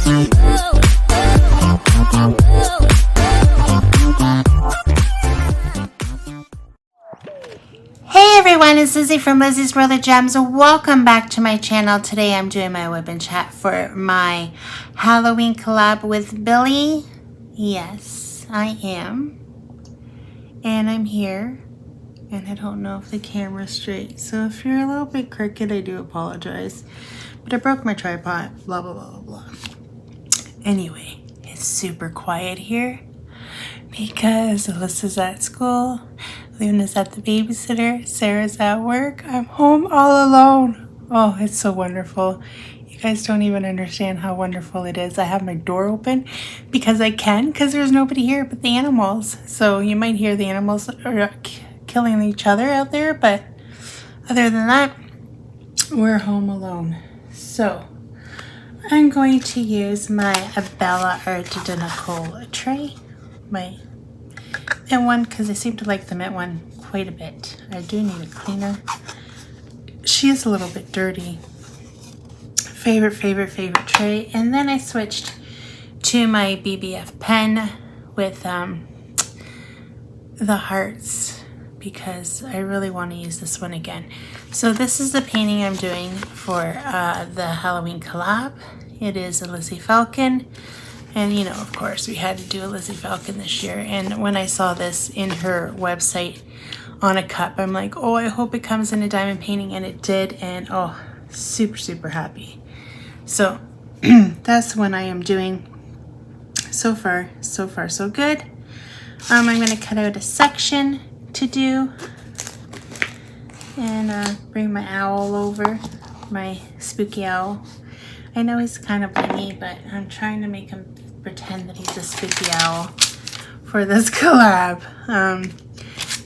Hey everyone, it's Lizzie from Lizzie's World of Gems. Welcome back to my channel. Today I'm doing my whip and chat for my Halloween collab with Billy. Yes, I am. And I'm here. And I don't know if the camera's straight. So if you're a little bit crooked, I do apologize. But I broke my tripod. Blah, blah, blah, blah. Anyway, it's super quiet here because Alyssa's at school. Luna's at the babysitter. Sarah's at work. I'm home all alone. Oh, it's so wonderful. You guys don't even understand how wonderful it is. I have my door open because I can, because there's nobody here but the animals. So you might hear the animals are killing each other out there, but other than that, we're home alone. So I'm going to use my Bella Art tray, my mint one, because I seem to like the mint one quite a bit. I do need a cleaner. She is a little bit dirty. Favorite tray. And then I switched to my BBF pen with the hearts because I really want to use this one again. So this is the painting I'm doing for the Halloween collab. It is a Lizzie Falcon. And, you know, of course, we had to do a Lizzie Falcon this year. And when I saw this in her website on a cup, I'm like, oh, I hope it comes in a diamond painting. And it did. And, oh, super happy. So that's what I am doing. So far, so good. I'm going to cut out a section to do. And bring my owl over, my spooky owl. I know he's kind of blingy, but I'm trying to make him pretend that he's a spooky owl for this collab.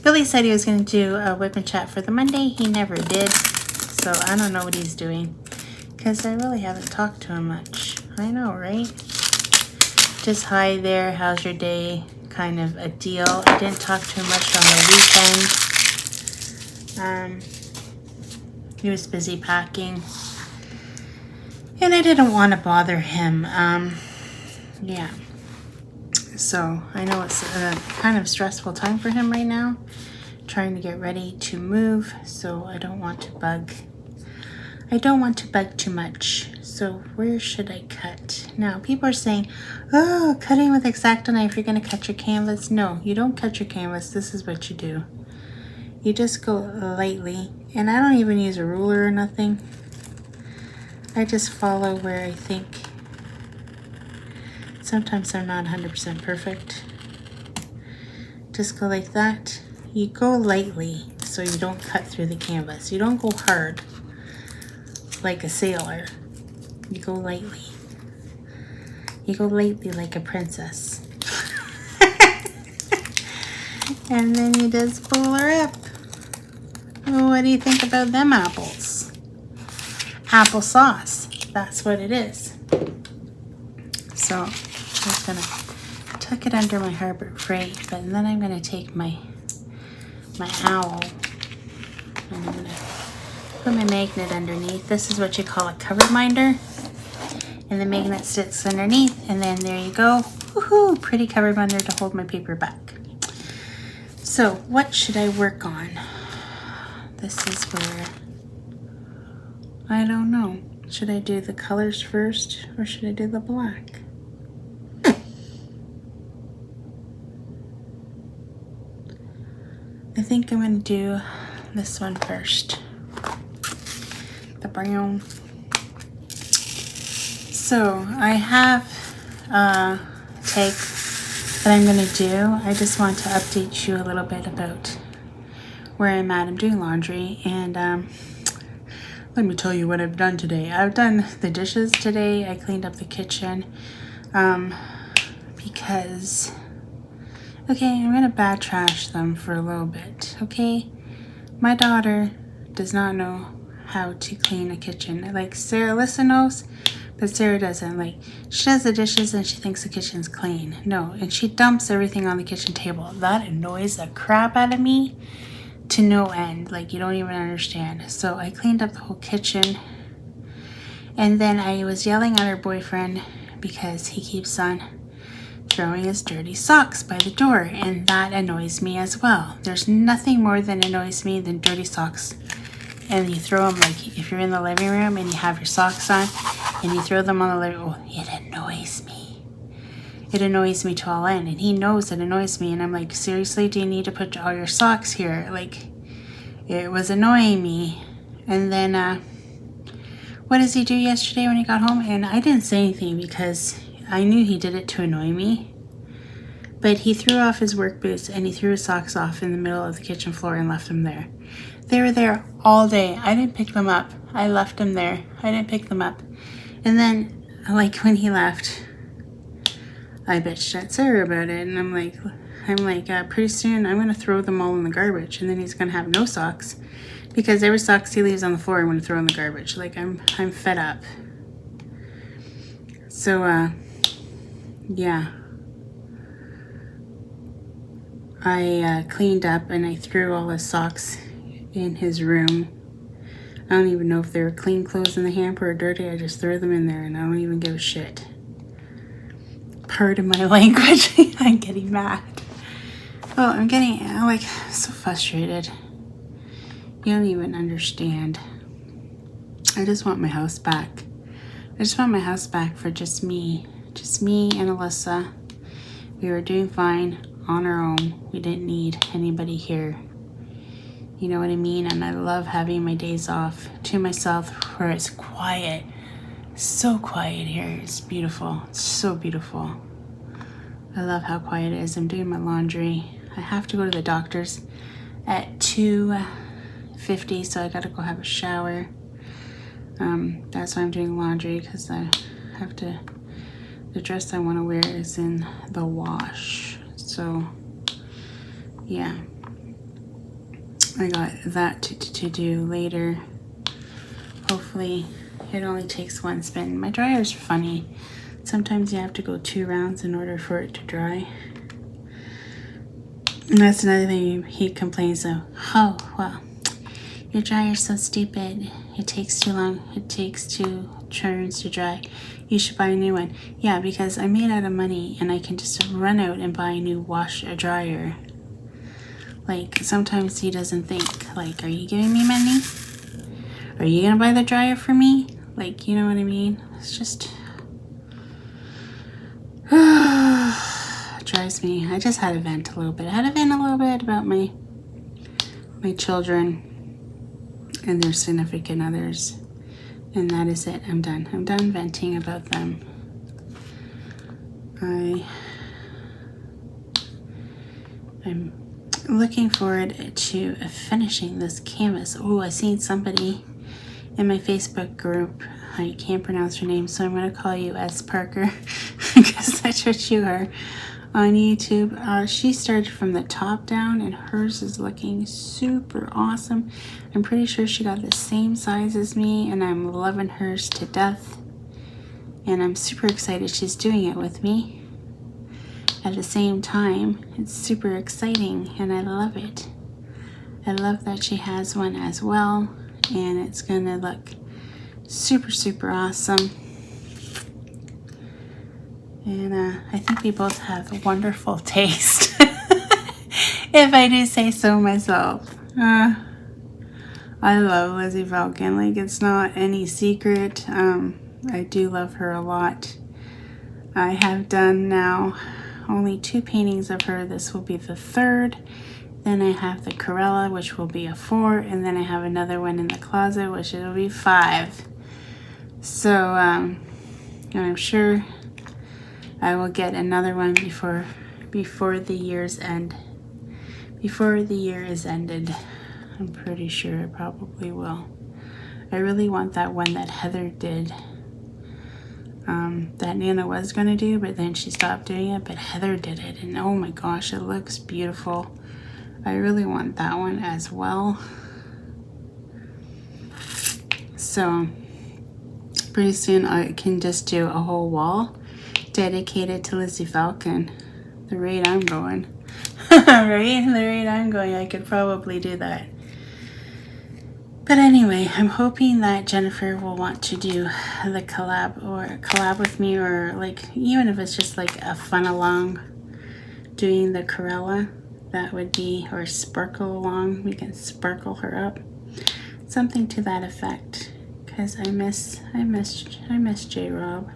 Billy said he was going to do a whip and chat for the Monday. He never did, so I don't know what he's doing because I really haven't talked to him much. I know, right? Just hi there, how's your day? Kind of a deal. I didn't talk to him much on the weekend. He was busy packing. And I didn't want to bother him. Yeah. So I know it's a kind of stressful time for him right now. Trying to get ready to move. So I don't want to bug. I don't want to bug too much. So where should I cut? Now people are saying, oh, cutting with X-Acto knife, you're going to cut your canvas. No, you don't cut your canvas. This is what you do. You just go lightly. And I don't even use a ruler or nothing. I just follow where I think. Sometimes they're not 100% perfect. Just go like that. You go lightly so you don't cut through the canvas. You don't go hard like a sailor. You go lightly. You go lightly like a princess. And then you just pull her up. Oh, what do you think about them apples? Applesauce. That's what it is. So I'm just gonna tuck it under my Harbor Freight, but then I'm gonna take my owl and I'm gonna put my magnet underneath. This is what you call a cover binder, and the magnet sits underneath, and then there you go. Woohoo! Pretty cover binder to hold my paper back. So what should I work on? This is where I don't know. Should I do the colors first or should I do the black? I think I'm going to do this one first. The brown. So I have a take that I'm going to do. I just want to update you a little bit about where I'm at. I'm doing laundry, and let me tell you what I've done today. I've done the dishes today. I cleaned up the kitchen because, okay, I'm going to bad trash them for a little bit, okay? My daughter does not know how to clean a kitchen. Like, Sarah Alyssa knows, but Sarah doesn't. Like, she does the dishes and she thinks the kitchen's clean. No, and she dumps everything on the kitchen table. That annoys the crap out of me to no end. Like, you don't even understand. So I cleaned up the whole kitchen, and then I was yelling at her boyfriend because he keeps on throwing his dirty socks by the door, and that annoys me as well. There's nothing more that annoys me than dirty socks. And you throw them, like if you're in the living room and you have your socks on and you throw them on the living room, it annoys me. It annoys me to all end, and he knows it annoys me, and I'm like, seriously, do you need to put all your socks here? Like, it was annoying me. And then what does he do yesterday when he got home? And I didn't say anything because I knew he did it to annoy me. But he threw off his work boots and he threw his socks off in the middle of the kitchen floor and left them there. They were there all day. I didn't pick them up. I left them there. I didn't pick them up. And then, like, when he left, I bitched at Sarah about it. And I'm like, pretty soon I'm going to throw them all in the garbage. And then he's going to have no socks. Because every socks he leaves on the floor, I'm going to throw in the garbage. Like, I'm fed up. So, yeah. I cleaned up and I threw all his socks in his room. I don't even know if they were clean clothes in the hamper or dirty. I just threw them in there and I don't even give a shit. Pardon my language. I'm getting mad. Oh, I'm getting like so frustrated. You don't even understand. I just want my house back. I just want my house back for just me. Just me and Alyssa. We were doing fine on our own. We didn't need anybody here. You know what I mean? And I love having my days off to myself where it's quiet. So quiet here. It's beautiful. It's so beautiful. I love how quiet it is. I'm doing my laundry. I have to go to the doctor's at 2:50, so I gotta go have a shower. That's why I'm doing laundry, because I have to, the dress I want to wear is in the wash. So, yeah. I got that to do later. Hopefully, it only takes one spin. My dryer's funny. Sometimes you have to go 2 rounds in order for it to dry. And that's another thing he complains of. Oh, well, your dryer's so stupid. It takes too long. It takes 2 turns to dry. You should buy a new one. Yeah, because I'm made out of money and I can just run out and buy a new dryer. Like, sometimes he doesn't think, like, are you giving me money? Are you gonna buy the dryer for me? Like, you know what I mean? It's just it drives me. I just had to vent a little bit. I had to vent a little bit about my children and their significant others. And that is it. I'm done. I'm done venting about them. I'm looking forward to finishing this canvas. Oh, I seen somebody in my Facebook group. I can't pronounce her name, so I'm going to call you S. Parker because that's what you are on YouTube. She started from the top down and hers is looking super awesome. I'm pretty sure she got the same size as me and I'm loving hers to death. And I'm super excited she's doing it with me. At the same time, it's super exciting and I love it. I love that she has one as well and it's gonna look super, super awesome. And I think we both have wonderful taste, if I do say so myself. I love Lizzie Falcon. Like, it's not any secret. I do love her a lot. I have done now only 2 paintings of her. This will be the 3rd. Then I have the Corella, which will be a 4. And then I have another one in the closet, which will be 5. So, and I'm sure I will get another one before the year's end. Before the year is ended. I'm pretty sure it probably will. I really want that one that Heather did. That Nana was going to do, but then she stopped doing it, but Heather did it. And oh my gosh, it looks beautiful. I really want that one as well. So, pretty soon I can just do a whole wall dedicated to Lizzie Falcon. The rate I'm going. Right? The rate I'm going, I could probably do that. But anyway, I'm hoping that Jennifer will want to do the collab with me, or like even if it's just like a fun along doing the Corella, that would be, or sparkle along, we can sparkle her up, something to that effect, because I miss J-Rob.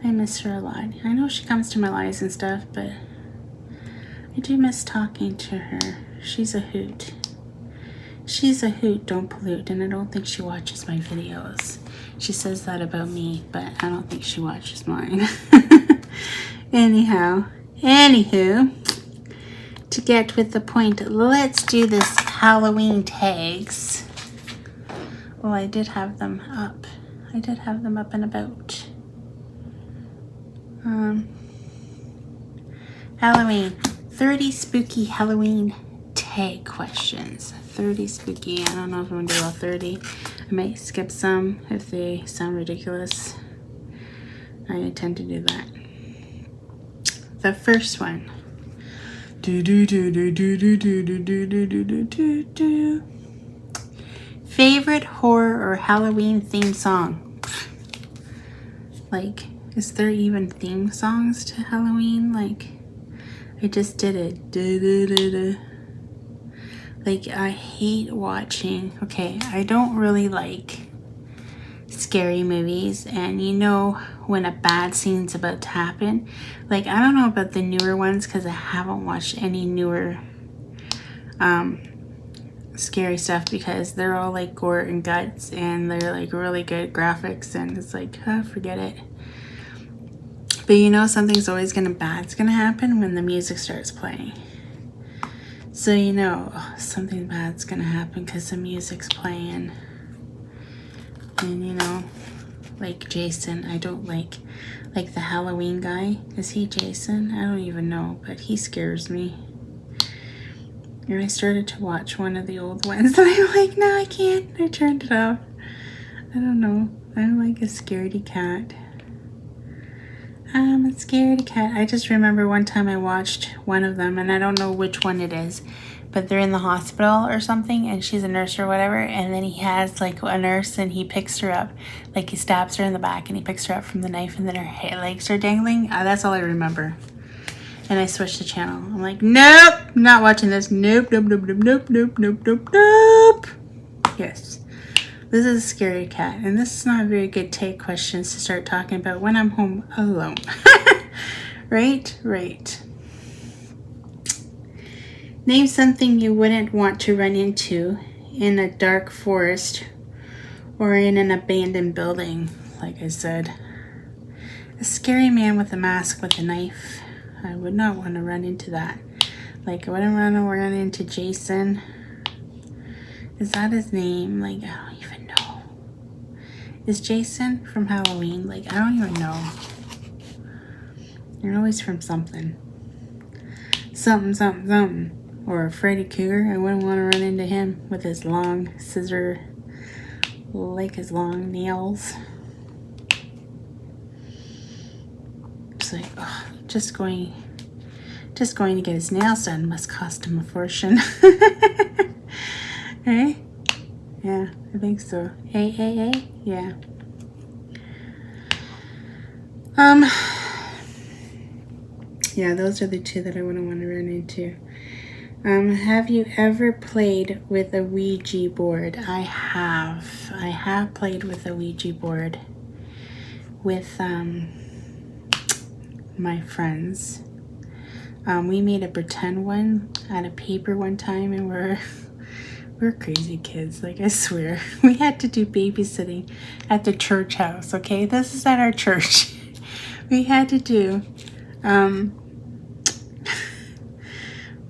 I miss her a lot. I know she comes to my lives and stuff, but I do miss talking to her. She's a hoot. She's a hoot, don't pollute, and I don't think she watches my videos. She says that about me, but I don't think she watches mine. Anywho, to get with the point, let's do this Halloween tags. Well, I did have them up. I did have them up and about. Halloween, 30 spooky Halloween tag questions. 30 spooky. I don't know if I'm gonna do all 30. I might skip some if they sound ridiculous. I tend to do that. The first one. Favorite horror or Halloween theme song? Like, is there even theme songs to Halloween? Like, I just did it. Like, I hate watching. Okay, I don't really like scary movies, and you know when a bad scene's about to happen. Like, I don't know about the newer ones because I haven't watched any newer scary stuff, because they're all like gore and guts, and they're like really good graphics, and it's like, forget it. But you know something's always bad's gonna happen when the music starts playing. So you know something bad's gonna happen because the music's playing. And you know, like Jason, I don't like the Halloween guy. Is he Jason? I don't even know, but he scares me. And I started to watch one of the old ones, and I'm like, no, I can't. I turned it off. I don't know. I'm like a scaredy cat. I'm a scaredy cat. I just remember one time I watched one of them, and I don't know which one it is, but they're in the hospital or something, and she's a nurse or whatever, and then he has like a nurse, and he picks her up, like he stabs her in the back, and he picks her up from the knife, and then her legs are dangling. That's all I remember. And I switched the channel. I'm like, nope, not watching this. Nope. Yes. This is a scary cat, and this is not a very good take questions to start talking about when I'm home alone. Right? Name something you wouldn't want to run into in a dark forest or in an abandoned building. Like I said, a scary man with a mask with a knife. I would not want to run into that. Like, I wouldn't want to run into Jason. Is that his name? Like, I don't even know. Is Jason from Halloween? Like, I don't even know. You're always from something. Something. Or Freddy Cougar. I wouldn't want to run into him with his long scissor, like his long nails. It's like, oh, just going to get his nails done must cost him a fortune. Hey? Yeah, I think so. Hey? Yeah. Yeah, those are the two that I wouldn't want to run into. Have you ever played with a Ouija board? I have. I have played with a Ouija board with my friends. We made a pretend one out of paper one time, and we're crazy kids, like, I swear. We had to do babysitting at the church house, okay? This is at our church. We had to do,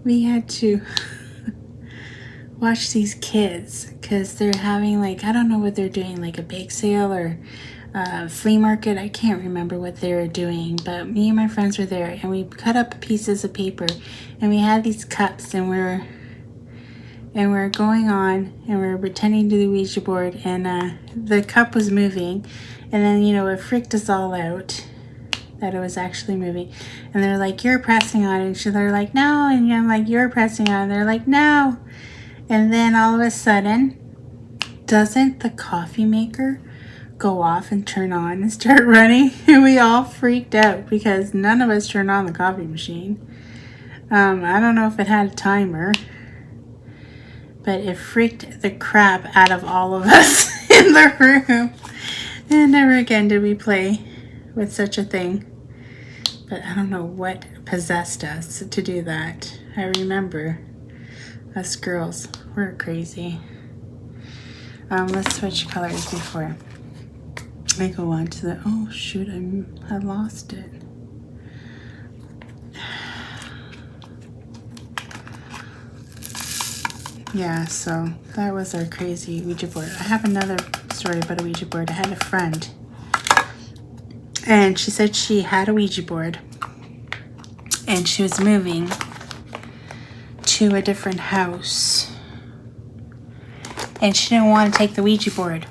we had to watch these kids, because they're having, like, I don't know what they're doing, like a bake sale or flea market. I can't remember what they were doing, but me and my friends were there, and we cut up pieces of paper, and we had these cups, and we're going on, and we're pretending to the Ouija board, and the cup was moving, and then, you know, it freaked us all out that it was actually moving, and they're like, you're pressing on it, and they're like, no, and I'm like, you're pressing on it, and they're like, no, and then all of a sudden, doesn't the coffee maker go off and turn on and start running? And we all freaked out because none of us turned on the coffee machine. I don't know if it had a timer, but it freaked the crap out of all of us in the room. And never again did we play with such a thing. But I don't know what possessed us to do that. I remember us girls were crazy. Let's switch colors before I go on to the, oh shoot, I lost it. Yeah, so that was our crazy Ouija board. I have another story about a Ouija board. I had a friend, and she said she had a Ouija board, and she was moving to a different house, and she didn't want to take the Ouija board.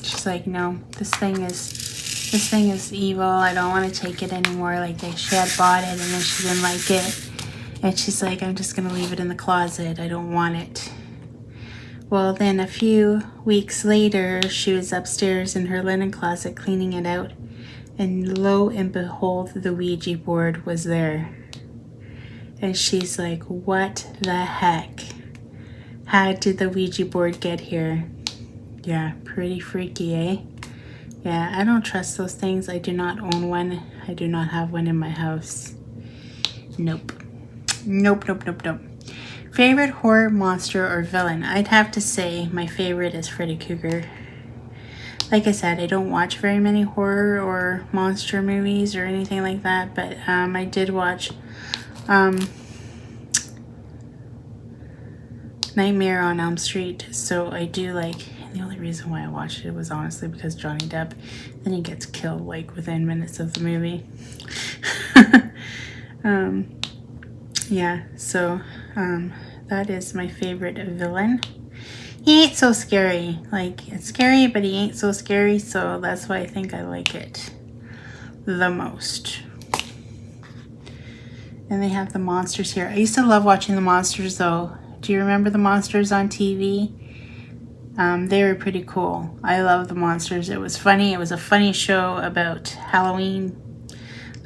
She's like, no, this thing is evil. I don't want to take it anymore. Like, she had bought it, and then she didn't like it. And she's like, I'm just going to leave it in the closet. I don't want it. Well, then a few weeks later, she was upstairs in her linen closet cleaning it out. And lo and behold, the Ouija board was there. And she's like, what the heck? How did the Ouija board get here? Yeah, pretty freaky, eh? Yeah, I don't trust those things. I do not own one. I do not have one in my house. Nope. Nope. Favorite horror monster or villain? I'd have to say my favorite is Freddy Krueger. Like I said, I don't watch very many horror or monster movies or anything like that, but I did watch Nightmare on Elm Street, so I do like, and the only reason why I watched it was honestly because Johnny Depp, then he gets killed like within minutes of the movie. Yeah, so that is my favorite villain. He ain't so scary. Like, it's scary, but he ain't so scary, so that's why I think I like it the most. And they have the monsters here. I used to love watching the monsters, though. Do you remember the monsters on TV? They were pretty cool. I love the monsters. It was funny. It was a funny show about Halloween,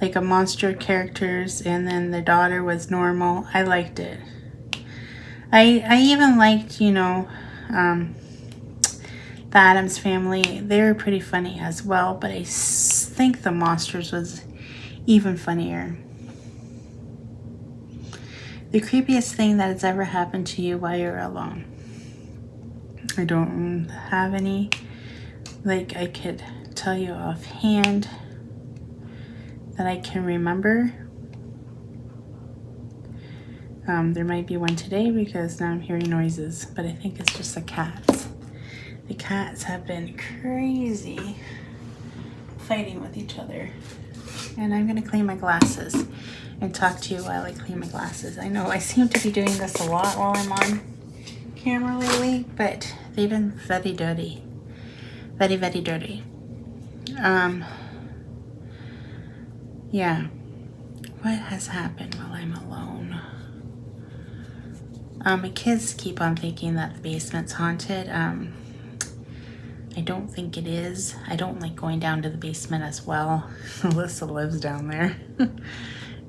like a monster characters, and then the daughter was normal. I liked it. I even liked, you know, the Addams Family. They were pretty funny as well, but I think the monsters was even funnier. The creepiest thing that has ever happened to you while you're alone? I don't have any. Like, I could tell you offhand that I can remember. There might be one today because now I'm hearing noises, but I think it's just the cats. The cats have been crazy fighting with each other. And I'm going to clean my glasses and talk to you while I clean my glasses. I know I seem to be doing this a lot while I'm on camera lately, but they've been very dirty. Very dirty. Yeah. What has happened while I'm alone? My kids keep on thinking that the basement's haunted. I don't think it is. I don't like going down to the basement as well. Alyssa lives down there.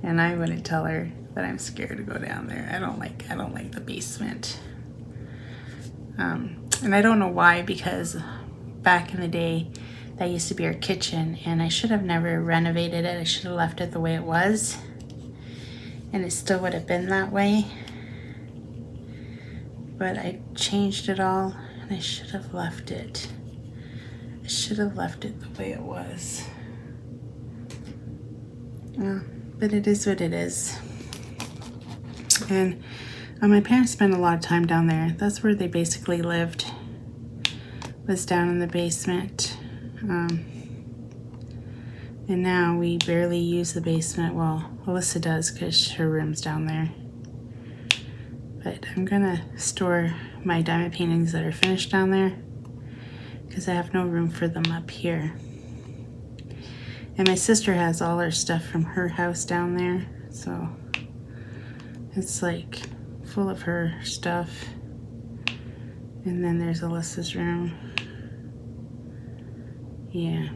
And I wouldn't tell her that I'm scared to go down there. I don't like the basement. And I don't know why, because back in the day, that used to be our kitchen, and I should have never renovated it. I should have left it the way it was, and it still would have been that way. But I changed it all, and I should have left it. I should have left it the way it was. But it is what it is. And my parents spent a lot of time down there. That's where they basically lived, was down in the basement. And now we barely use the basement. Well, Alyssa does because her room's down there. But I'm gonna store my diamond paintings that are finished down there because I have no room for them up here. And my sister has all her stuff from her house down there, so it's like full of her stuff. And then there's Alyssa's room. Yeah.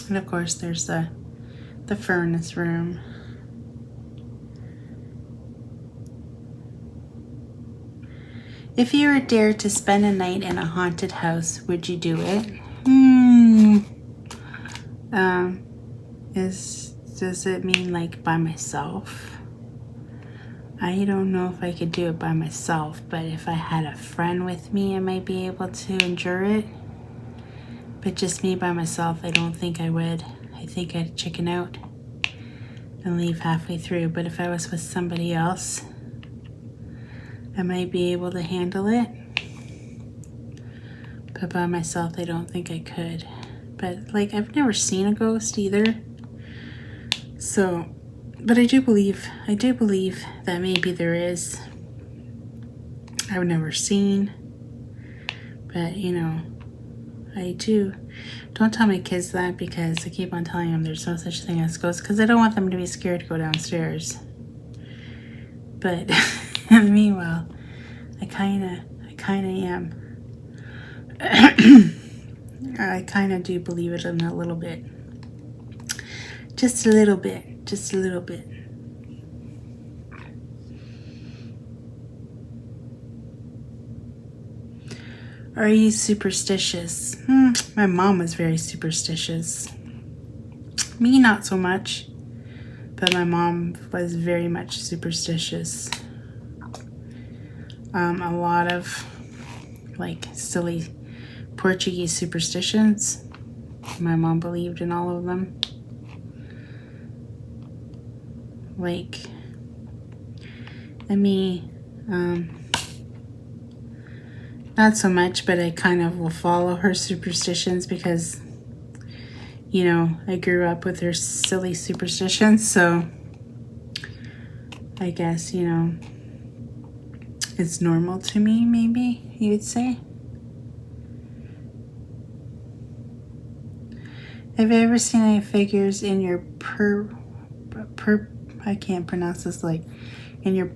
And of course there's the furnace room. If you were dared to spend a night in a haunted house, would you do it? Does it mean like by myself? I don't know if I could do it by myself, but if I had a friend with me, I might be able to endure it. But just me by myself, I don't think I would. I think I'd chicken out and leave halfway through. But if I was with somebody else, I might be able to handle it. But by myself, I don't think I could. But like, I've never seen a ghost either. So, but I do believe that maybe there is. I've never seen, but you know, I do. Don't tell my kids that, because I keep on telling them there's no such thing as ghosts, because I don't want them to be scared to go downstairs. But meanwhile, I kinda am. I kinda do believe it in a little bit. Just a little bit. Just a little bit. Are you superstitious? My mom was very superstitious. Me, not so much. But my mom was very much superstitious. A lot of like silly Portuguese superstitions. My mom believed in all of them. Like, not so much, but I kind of will follow her superstitions because, you know, I grew up with her silly superstitions, so I guess, you know, it's normal to me, maybe you would say. Have you ever seen any figures in your I can't pronounce this, like in your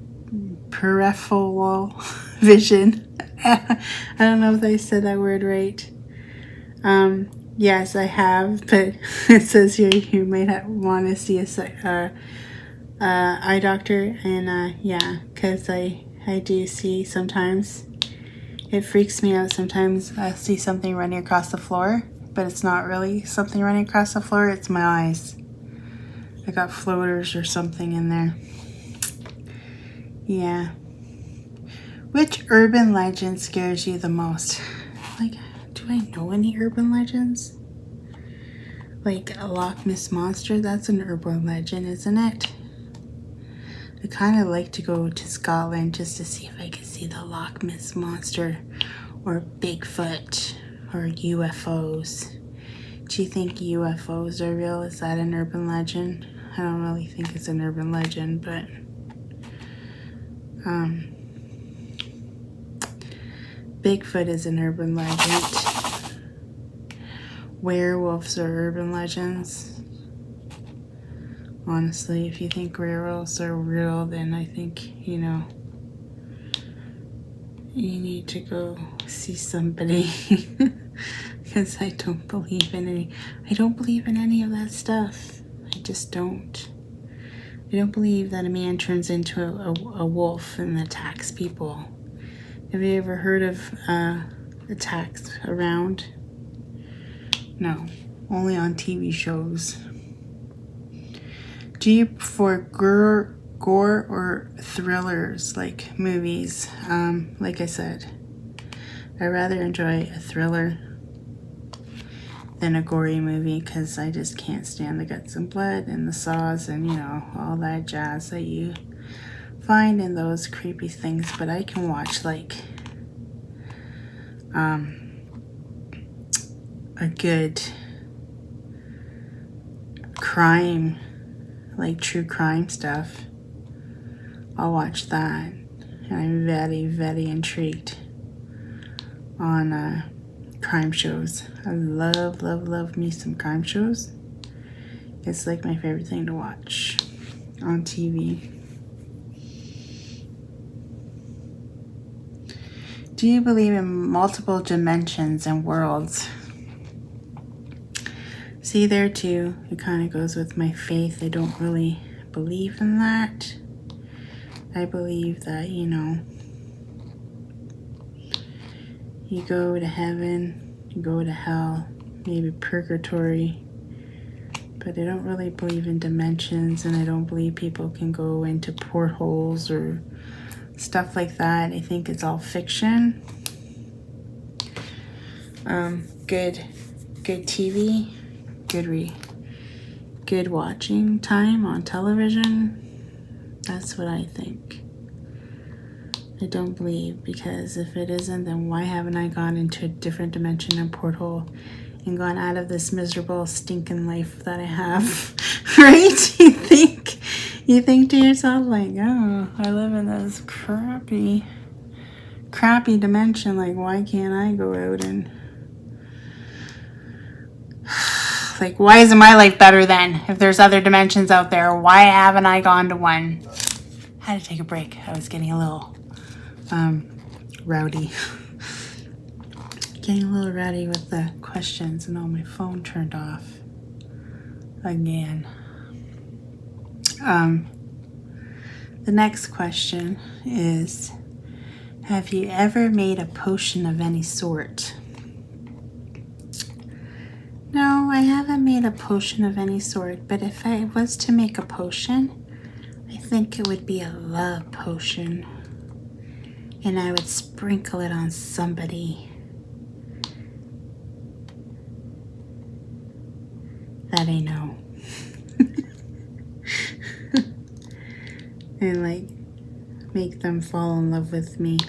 peripheral vision? I don't know if I said that word right. Yes, I have, but it says here you might want to see a eye doctor, and yeah, because I do see sometimes. It freaks me out sometimes. I see something running across the floor, but it's not really something running across the floor, it's my eyes. I got floaters or something in there. Yeah. Which urban legend scares you the most? Like, do I know any urban legends? Like a Loch Ness Monster, that's an urban legend, isn't it? I kind of like to go to Scotland just to see if I can see the Loch Ness Monster or Bigfoot or UFOs. Do you think UFOs are real? Is that an urban legend? I don't really think it's an urban legend, but Bigfoot is an urban legend. Werewolves are urban legends. Honestly, if you think werewolves are real, then I think, you know, you need to go see somebody. Because I don't believe in any of that stuff. I just don't. I don't believe that a man turns into a wolf and attacks people. Have you ever heard of attacks around? No, only on TV shows. Do you prefer gore or thrillers, like movies? Like I said, I rather enjoy a thriller than a gory movie, because I just can't stand the guts and blood and the saws and, you know, all that jazz that you find in those creepy things. But I can watch like a good crime, like true crime stuff. I'll watch that, and I'm very, very intrigued on crime shows. I love me some crime shows. It's like my favorite thing to watch on TV. Do you believe in multiple dimensions and worlds? See, there too, it kind of goes with my faith. I don't really believe in that. I believe that, you know, you go to heaven, you go to hell, maybe purgatory. But I don't really believe in dimensions, and I don't believe people can go into portholes or stuff like that. I think it's all fiction. Good TV, good watching time on television. That's what I think. I don't believe, because if it isn't, then why haven't I gone into a different dimension and porthole and gone out of this miserable, stinking life that I have? Right? You think to yourself, like, oh, I live in this crappy dimension. Like, why can't I go out and, like, why isn't my life better then? If there's other dimensions out there, why haven't I gone to one? I had to take a break. I was getting a little rowdy. Getting a little rowdy with the questions, and my phone turned off again. The next question is, have you ever made a potion of any sort? No, I haven't made a potion of any sort, but if I was to make a potion, I think it would be a love potion. And I would sprinkle it on somebody that I know. And like make them fall in love with me.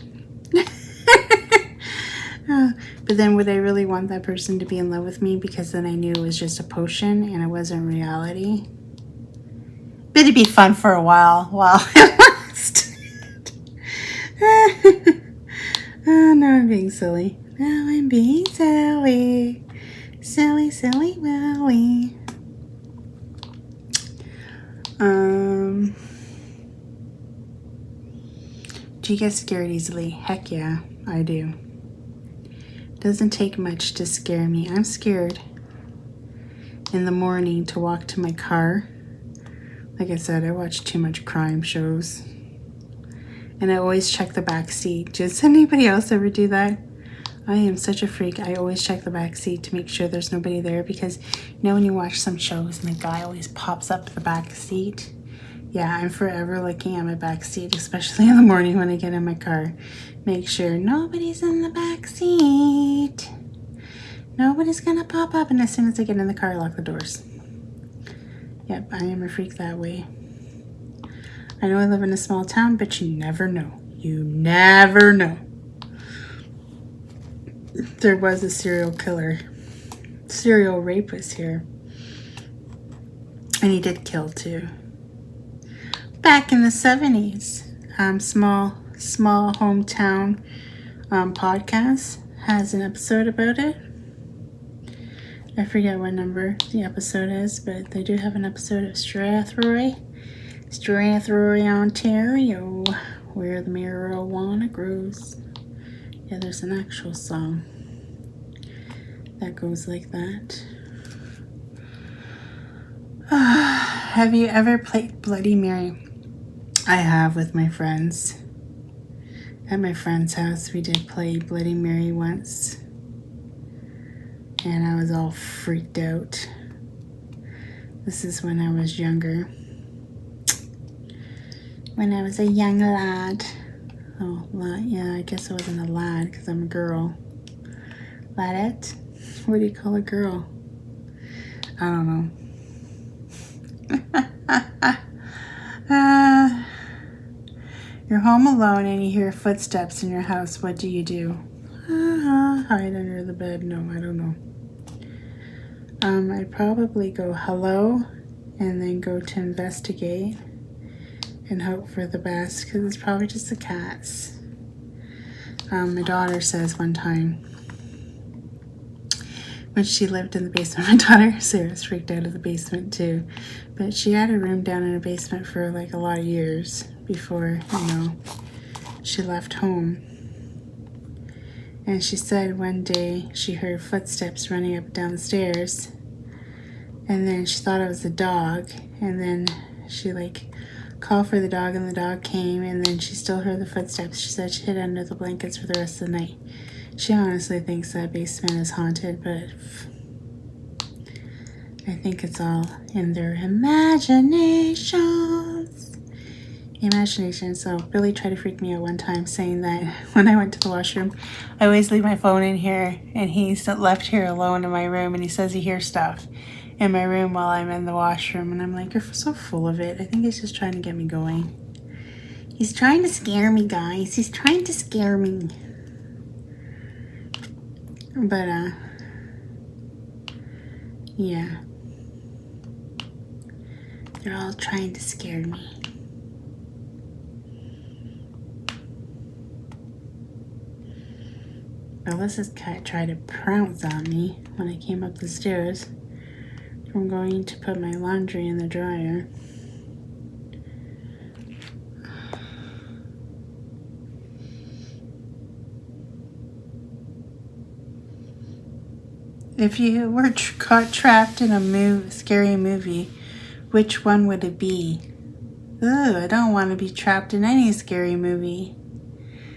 But then would I really want that person to be in love with me, because then I knew it was just a potion and it wasn't reality? But it'd be fun for a while it lasted. Oh, now I'm being silly. Now I'm being silly. Silly Willy. Do you get scared easily? Heck yeah, I do. Doesn't take much to scare me. I'm scared in the morning to walk to my car. Like I said, I watch too much crime shows. And I always check the back seat. Does anybody else ever do that? I am such a freak. I always check the back seat to make sure there's nobody there, because you know when you watch some shows and the guy always pops up the back seat? Yeah, I'm forever looking at my back seat, especially in the morning when I get in my car. Make sure nobody's in the back seat. Nobody's gonna pop up, and as soon as I get in the car, I lock the doors. Yep, I am a freak that way. I know I live in a small town, but you never know. You never know. There was a serial rapist here. And he did kill too. Back in the 70s. Small hometown podcast has an episode about it. I forget what number the episode is, but they do have an episode of Strathroy, Ontario, where the marijuana grows. Yeah, there's an actual song that goes like that. Have you ever played Bloody Mary? I have, with my friends. At my friend's house, we did play Bloody Mary once. And I was all freaked out. This is when I was younger. When I was a young lad. Oh, yeah, I guess I wasn't a lad because I'm a girl. Ladette? What do you call a girl? I don't know. You're home alone and you hear footsteps in your house. What do you do? Hide under the bed. No, I don't know. I'd probably go hello and then go to investigate and hope for the best, because it's probably just the cats. My daughter says one time, when she lived in the basement, my daughter Sarah's freaked out of the basement too, but she had a room down in the basement for like a lot of years before, she left home. And she said one day she heard footsteps running up and down the stairs. And then she thought it was a dog. And then she called for the dog, and the dog came. And then she still heard the footsteps. She said she hid under the blankets for the rest of the night. She honestly thinks that basement is haunted, but I think it's all in their imaginations. So Billy tried to freak me out one time, saying that when I went to the washroom, I always leave my phone in here, and he's left here alone in my room, and he says he hears stuff in my room while I'm in the washroom, and I'm like, you're so full of it. I think he's just trying to get me going. He's trying to scare me, guys. He's trying to scare me. But, yeah. They're all trying to scare me. Alyssa's cat tried to pounce on me when I came up the stairs from going to put my laundry in the dryer. If you were caught trapped in a scary movie, which one would it be? Ugh, I don't want to be trapped in any scary movie.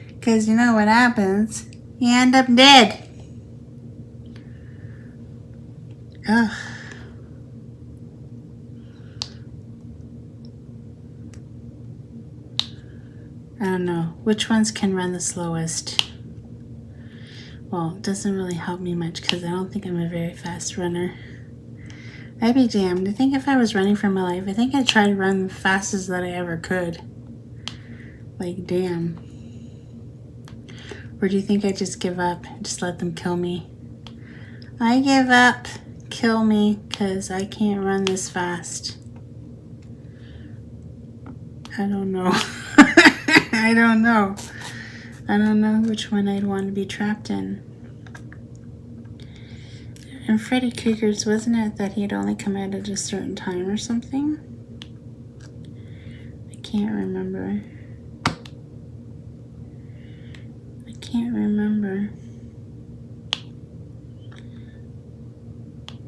Because you know what happens? You end up dead. Ugh. I don't know. Which ones can run the slowest? Well, it doesn't really help me much because I don't think I'm a very fast runner. I'd be damned. I think if I was running for my life, I think I'd try to run the fastest that I ever could. Like, damn. Or do you think I'd just give up? Just let them kill me? I give up. Kill me, because I can't run this fast. I don't know. I don't know. I don't know which one I'd want to be trapped in. And Freddy Krueger's, wasn't it that he'd only come out at a certain time or something? I can't remember.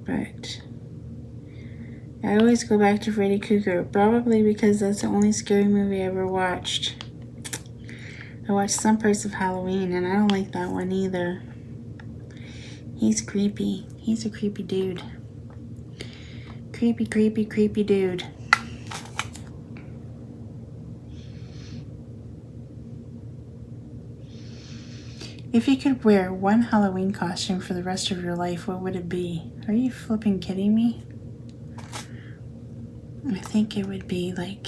But I always go back to Freddy Krueger, probably because that's the only scary movie I ever watched. I watched some parts of Halloween, and I don't like that one either. He's creepy. He's a creepy dude. Creepy, creepy, creepy dude. If you could wear one Halloween costume for the rest of your life, what would it be? Are you flipping kidding me? I think it would be like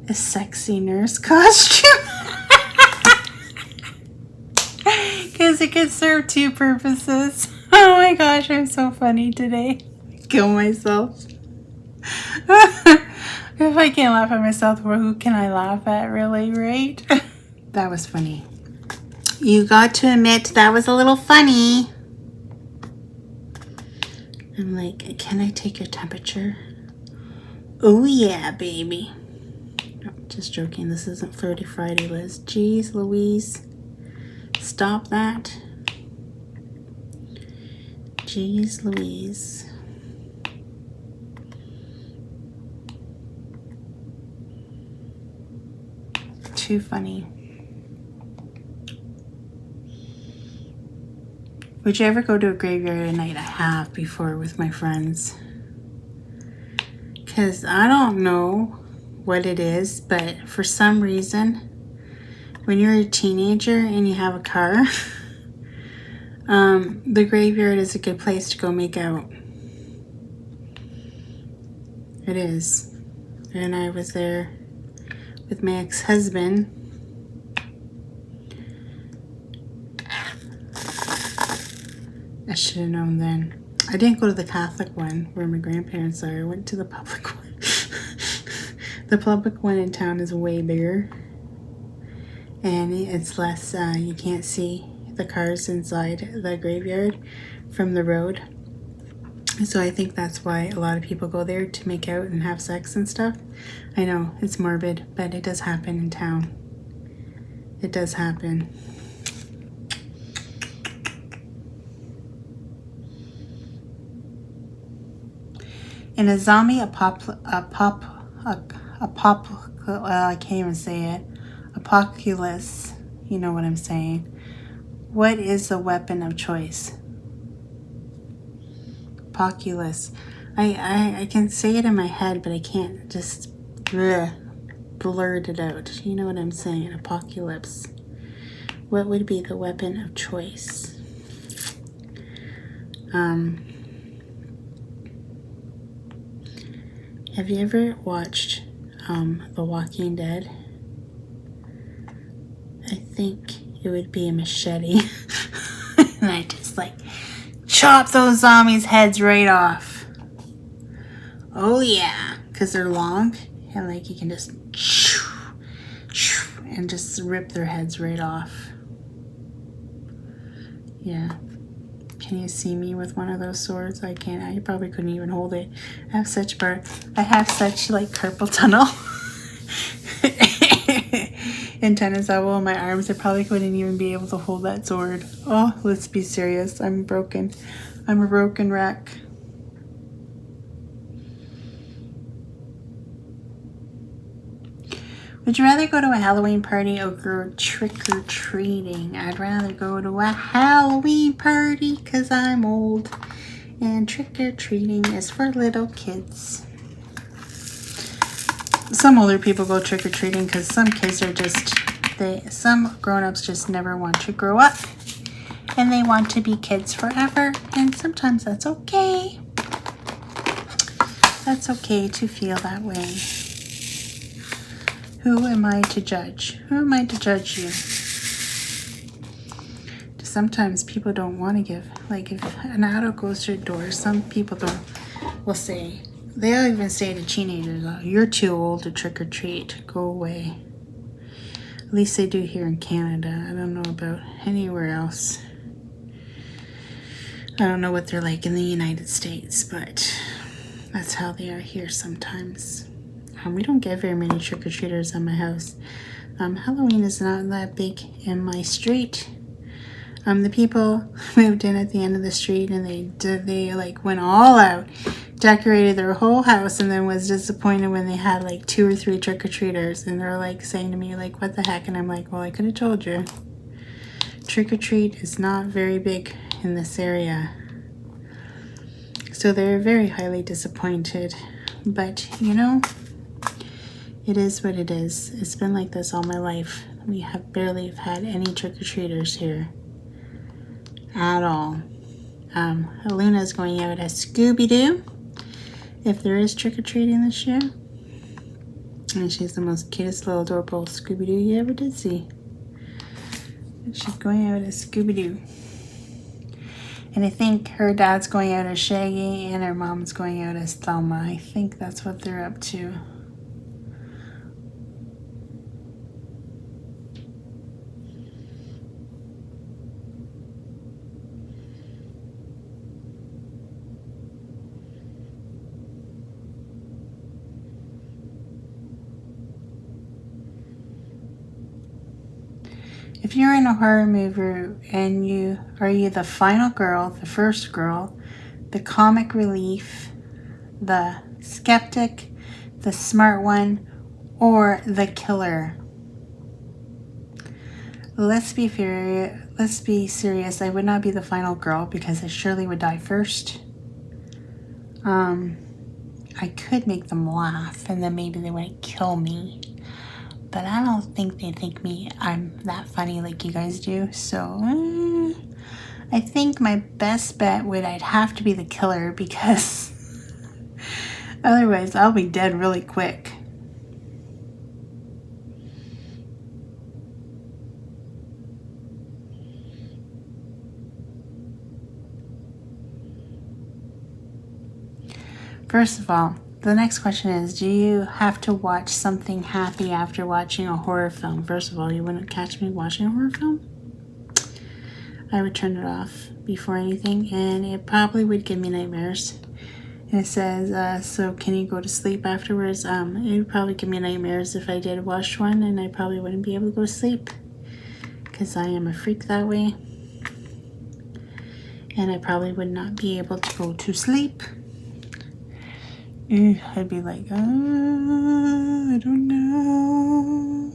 a sexy nurse costume. Because it could serve two purposes. Oh my gosh, I'm so funny today. Kill myself. If I can't laugh at myself, well, who can I laugh at, really, right? That was funny. You got to admit that was a little funny. I'm like, can I take your temperature? Oh yeah, baby. No, just joking. This isn't Flirty Friday, Liz. Jeez Louise. Stop that. Jeez Louise. Too funny. Would you ever go to a graveyard at night? I have before with my friends. Because I don't know what it is, but for some reason, when you're a teenager and you have a car, the graveyard is a good place to go make out. It is. And I was there with my ex-husband. I should have known then. I didn't go to the Catholic one where my grandparents are. I went to the public one. The public one in town is way bigger. And it's less, you can't see the cars inside the graveyard from the road. So I think that's why a lot of people go there to make out and have sex and stuff. I know, it's morbid, but it does happen in town. It does happen. In a zombie I can't even say it. Apocalypse. You know what I'm saying. What is the weapon of choice? Apocalypse. I can say it in my head, but I can't just blurt it out. You know what I'm saying? Apocalypse. What would be the weapon of choice? Have you ever watched The Walking Dead? I think it would be a machete. And I just like chop those zombies' heads right off. Oh yeah, because they're long and like you can just and just rip their heads right off. Yeah. Can you see me with one of those swords? I can't. I probably couldn't even hold it. I have such like carpal tunnel and tennis elbow in my arms. I probably couldn't even be able to hold that sword. Oh, let's be serious. I'm broken. I'm a broken wreck. Would you rather go to a Halloween party or go trick-or-treating? I'd rather go to a Halloween party because I'm old. And trick-or-treating is for little kids. Some older people go trick-or-treating because some kids are just... some grown-ups just never want to grow up. And they want to be kids forever. And sometimes that's okay. That's okay to feel that way. Who am I to judge? Who am I to judge you? Sometimes people don't want to give. Like if an adult goes to your door, some people will say, they'll even say to teenagers, oh, you're too old to trick or treat. Go away. At least they do here in Canada. I don't know about anywhere else. I don't know what they're like in the United States, but that's how they are here sometimes. We don't get very many trick-or-treaters at my house. Halloween is not that big in my street. The people moved in at the end of the street and they like went all out, decorated their whole house, and then was disappointed when they had like 2 or 3 trick-or-treaters, and they're like saying to me like, what the heck? And I'm like, well, I could have told you. Trick-or-treat is not very big in this area. So they're very highly disappointed. But you know, it is what it is. It's been like this all my life. We have barely had any trick-or-treaters here at all. Luna's going out as Scooby-Doo, if there is trick-or-treating this year. And she's the most cutest little adorable Scooby-Doo you ever did see. And she's going out as Scooby-Doo. And I think her dad's going out as Shaggy and her mom's going out as Thelma. I think that's what they're up to. If you're in a horror movie and are you the final girl, the first girl, the comic relief, the skeptic, the smart one, or the killer? Let's be serious. I would not be the final girl because I surely would die first. I could make them laugh and then maybe they wouldn't kill me. But I don't think they think I'm that funny like you guys do. So I think my best bet I'd have to be the killer, because otherwise I'll be dead really quick. First of all, the next question is, do you have to watch something happy after watching a horror film? First of all, you wouldn't catch me watching a horror film. I would turn it off before anything, and it probably would give me nightmares. And it says, so can you go to sleep afterwards? It would probably give me nightmares if I did watch one, and I probably wouldn't be able to go to sleep because I am a freak that way. And I probably would not be able to go to sleep. I'd be like, I don't know.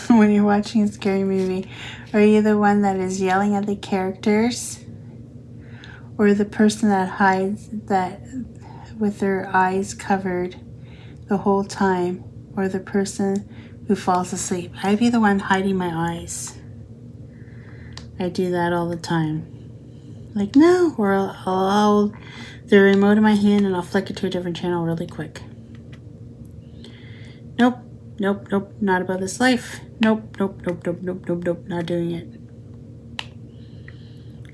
When you're watching a scary movie, are you the one that is yelling at the characters? Or the person that hides that with their eyes covered the whole time? Or the person who falls asleep? I'd be the one hiding my eyes. I do that all the time. Like, no, or I'll hold the remote in my hand and I'll flick it to a different channel really quick. Nope, nope, nope, not about this life. Nope, nope, nope, nope, nope, nope, nope, not doing it.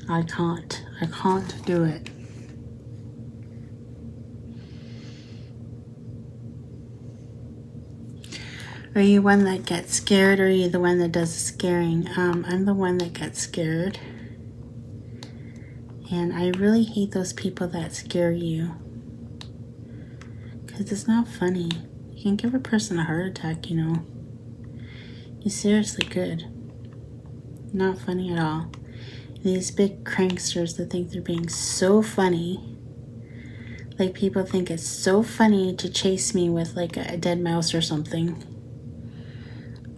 I can't do it. Are you one that gets scared, or are you the one that does the scaring? I'm the one that gets scared. And I really hate those people that scare you. Because it's not funny. You can give a person a heart attack, you know. You seriously could. Not funny at all. These big pranksters that think they're being so funny. Like, people think it's so funny to chase me with like a dead mouse or something.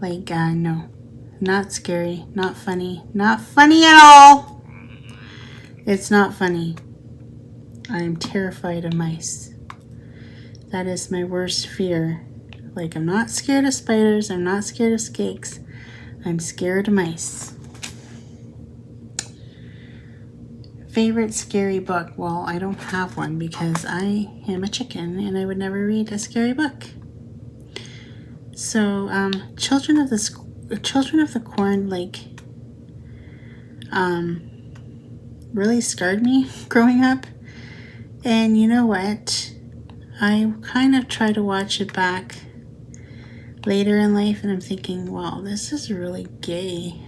Like, no. Not scary. Not funny. Not funny at all. It's not funny. I am terrified of mice. That is my worst fear. Like, I'm not scared of spiders. I'm not scared of snakes. I'm scared of mice. Favorite scary book? Well, I don't have one because I am a chicken and I would never read a scary book. So, Children of the Corn, like, really scarred me growing up. And you know what? I kind of try to watch it back later in life and I'm thinking, wow, this is really gay.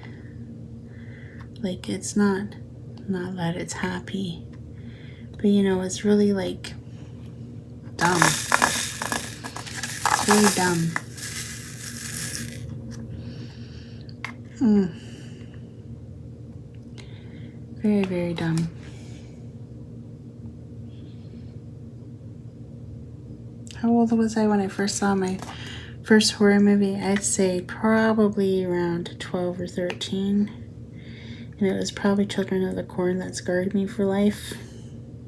Like, it's not that it's happy, but you know, it's really like dumb. It's really dumb. Very, very dumb. How old was I when I first saw my first horror movie? I'd say probably around 12 or 13. And it was probably Children of the Corn that scarred me for life.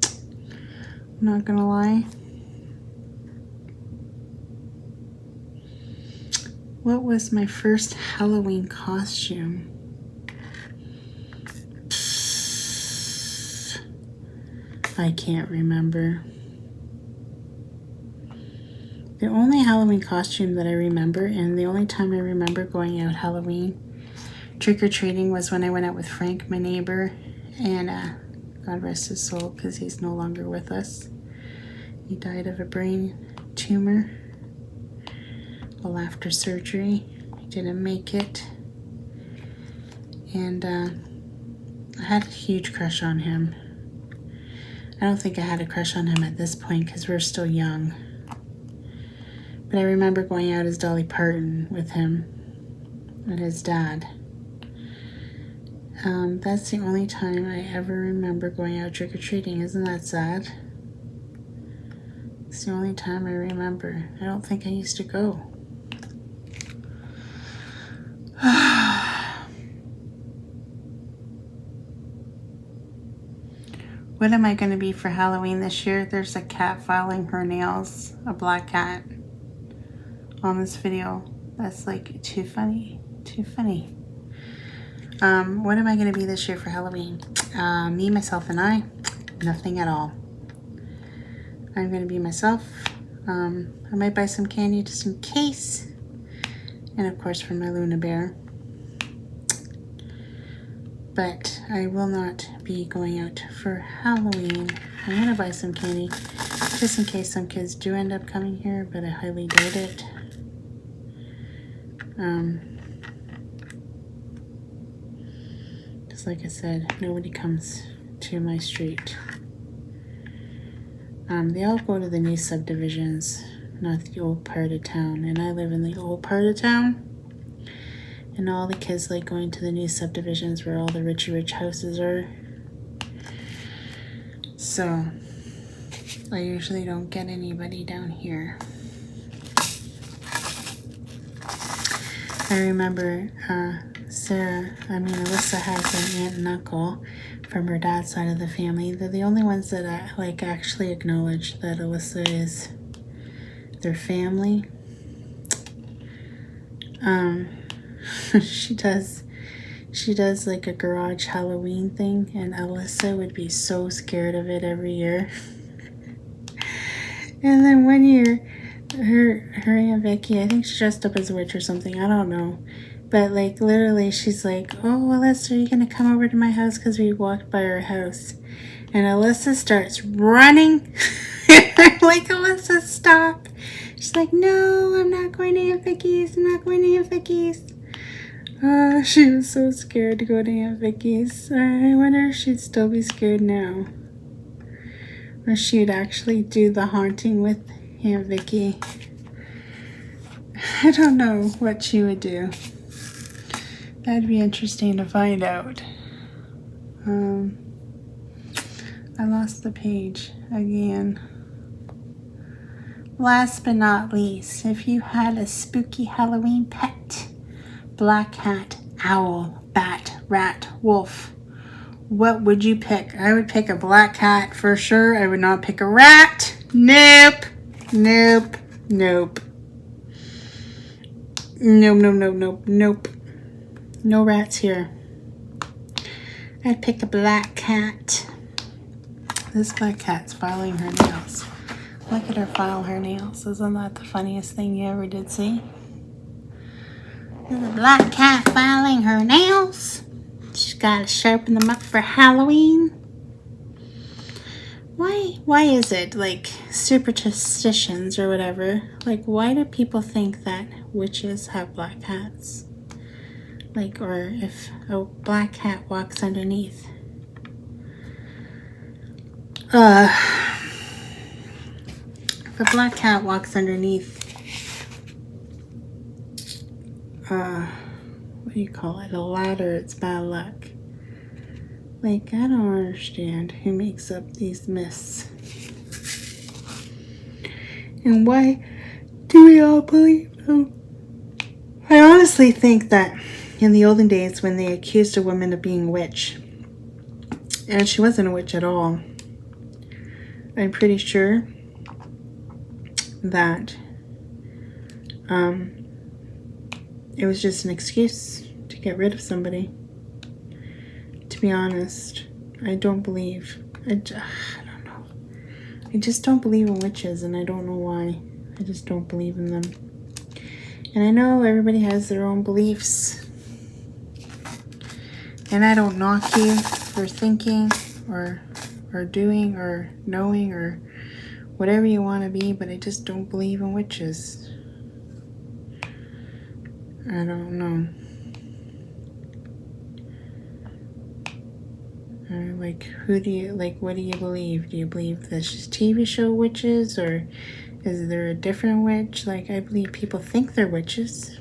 I'm not gonna lie. What was my first Halloween costume? I can't remember. The only Halloween costume that I remember, and the only time I remember going out Halloween trick-or-treating, was when I went out with Frank, my neighbor, and God rest his soul because he's no longer with us. He died of a brain tumor. Well, after surgery, he didn't make it. And I had a huge crush on him. I don't think I had a crush on him at this point because we're still young. But I remember going out as Dolly Parton with him and his dad. That's the only time I ever remember going out trick-or-treating. Isn't that sad? It's the only time I remember. I don't think I used to go. What am I going to be for Halloween this year? There's a cat filing her nails, a black cat, on this video. That's like too funny. Too funny. What am I going to be this year for Halloween? Me, myself, and I. Nothing at all. I'm going to be myself. I might buy some candy just in case. And of course for my Luna Bear. But I will not be going out for Halloween. I'm going to buy some candy just in case some kids do end up coming here, but I highly doubt it. Just like I said, nobody comes to my street. They all go to the new subdivisions not the old part of town. And I live in the old part of town. And all the kids like going to the new subdivisions where all the rich houses are. So I usually don't get anybody down here. I remember Alyssa has an aunt and uncle from her dad's side of the family. They're the only ones that I like actually acknowledge that Alyssa is their family. She does like a garage Halloween thing, and Alyssa would be so scared of it every year. And then one year, her Aunt Vicky, I think she dressed up as a witch or something, I don't know. But like literally she's like, oh, Alyssa, are you gonna come over to my house? Because we walked by her house. And Alyssa starts running. I'm like, Alyssa, stop. She's like, no, I'm not going to Aunt Vicky's. I'm not going to Aunt Vicky's. She was so scared to go to Aunt Vicky's. I wonder if she'd still be scared now. Or she'd actually do the haunting with Aunt Vicky. I don't know what she would do. That'd be interesting to find out. I lost the page again. Last but not least, if you had a spooky Halloween pet, black cat, owl, bat, rat, wolf, what would you pick? I would pick a black cat for sure. I would not pick a rat. Nope. Nope. Nope. Nope, nope, nope, nope, nope. No rats here. I'd pick a black cat. This black cat's filing her nails. Look at her file her nails. Isn't that the funniest thing you ever did see? There's a black cat filing her nails. She's got to sharpen them up for Halloween. Why is it like superstitions or whatever? Like, why do people think that witches have black cats? Like, or if a black cat walks underneath. If a black cat walks underneath, what do you call it? A ladder, it's bad luck. Like, I don't understand who makes up these myths. And why do we all believe them? I honestly think that in the olden days when they accused a woman of being a witch, and she wasn't a witch at all, I'm pretty sure that it was just an excuse to get rid of somebody. To be honest, I don't believe. I don't know. I just don't believe in witches, and I don't know why. I just don't believe in them. And I know everybody has their own beliefs. And I don't knock you for thinking or doing or knowing or whatever you want to be, but I just don't believe in witches. I don't know. Like, what do you believe? Do you believe this is TV show witches, or is there a different witch? Like, I believe people think they're witches,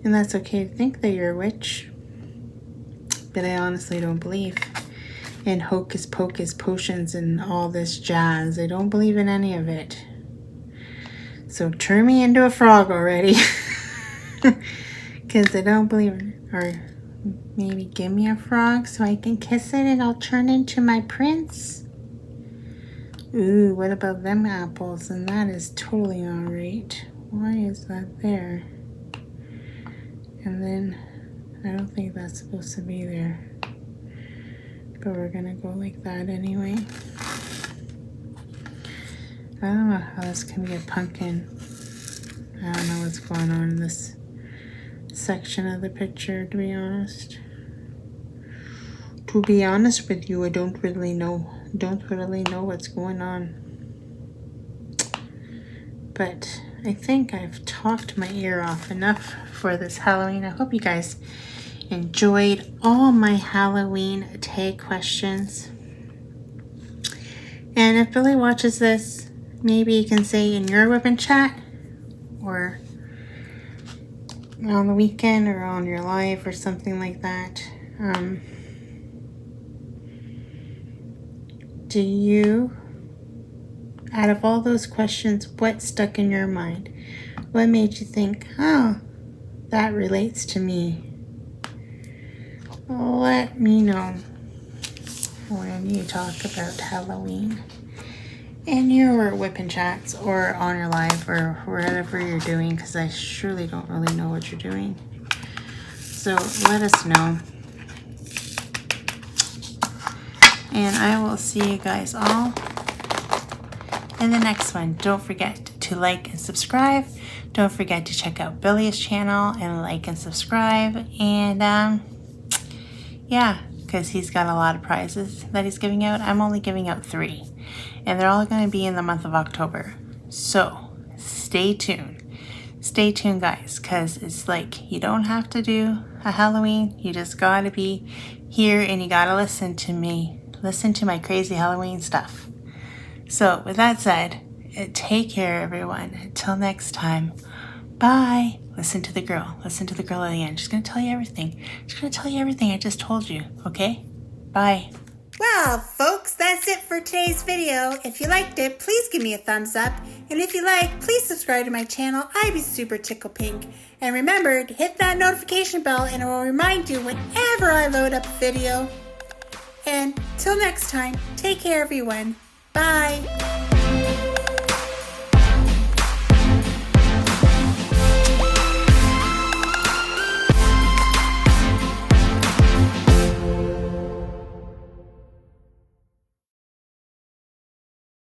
and that's okay to think that you're a witch, but I honestly don't believe in hocus pocus potions and all this jazz. I don't believe in any of it. So turn me into a frog already. Because I don't believe in it. Or maybe give me a frog so I can kiss it and I'll turn into my prince. Ooh, what about them apples? And that is totally alright. Why is that there? And then I don't think that's supposed to be there. But we're gonna go like that anyway. I don't know how this can be a pumpkin. I don't know what's going on in this section of the picture, to be honest. To be honest with you, I don't really know what's going on. But I think I've talked my ear off enough for this Halloween. I hope you guys enjoyed all my Halloween tag questions. And if Billy watches this, maybe you can say in your ribbon chat, or on the weekend, or on your live, or something like that. Do you, out of all those questions, what stuck in your mind? What made you think, oh, that relates to me? Let me know when you talk about Halloween in your whipping chats, or on your live, or whatever you're doing, because I surely don't really know what you're doing. So let us know. And I will see you guys all in the next one. Don't forget to like and subscribe. Don't forget to check out Billy's channel and like and subscribe. And yeah, because he's got a lot of prizes that he's giving out. I'm only giving out 3. And they're all going to be in the month of October. So stay tuned. Stay tuned, guys, because it's like you don't have to do a Halloween. You just got to be here and you got to listen to me. Listen to my crazy Halloween stuff. So with that said, take care, everyone. Until next time, bye. Listen to the girl. Listen to the girl at the end. She's going to tell you everything. She's going to tell you everything I just told you, okay? Bye. Well, folks, that's it for today's video. If you liked it, please give me a thumbs up. And if you like, please subscribe to my channel. I'd be super tickle pink. And remember to hit that notification bell and it will remind you whenever I load up a video. And till next time, take care, everyone. Bye.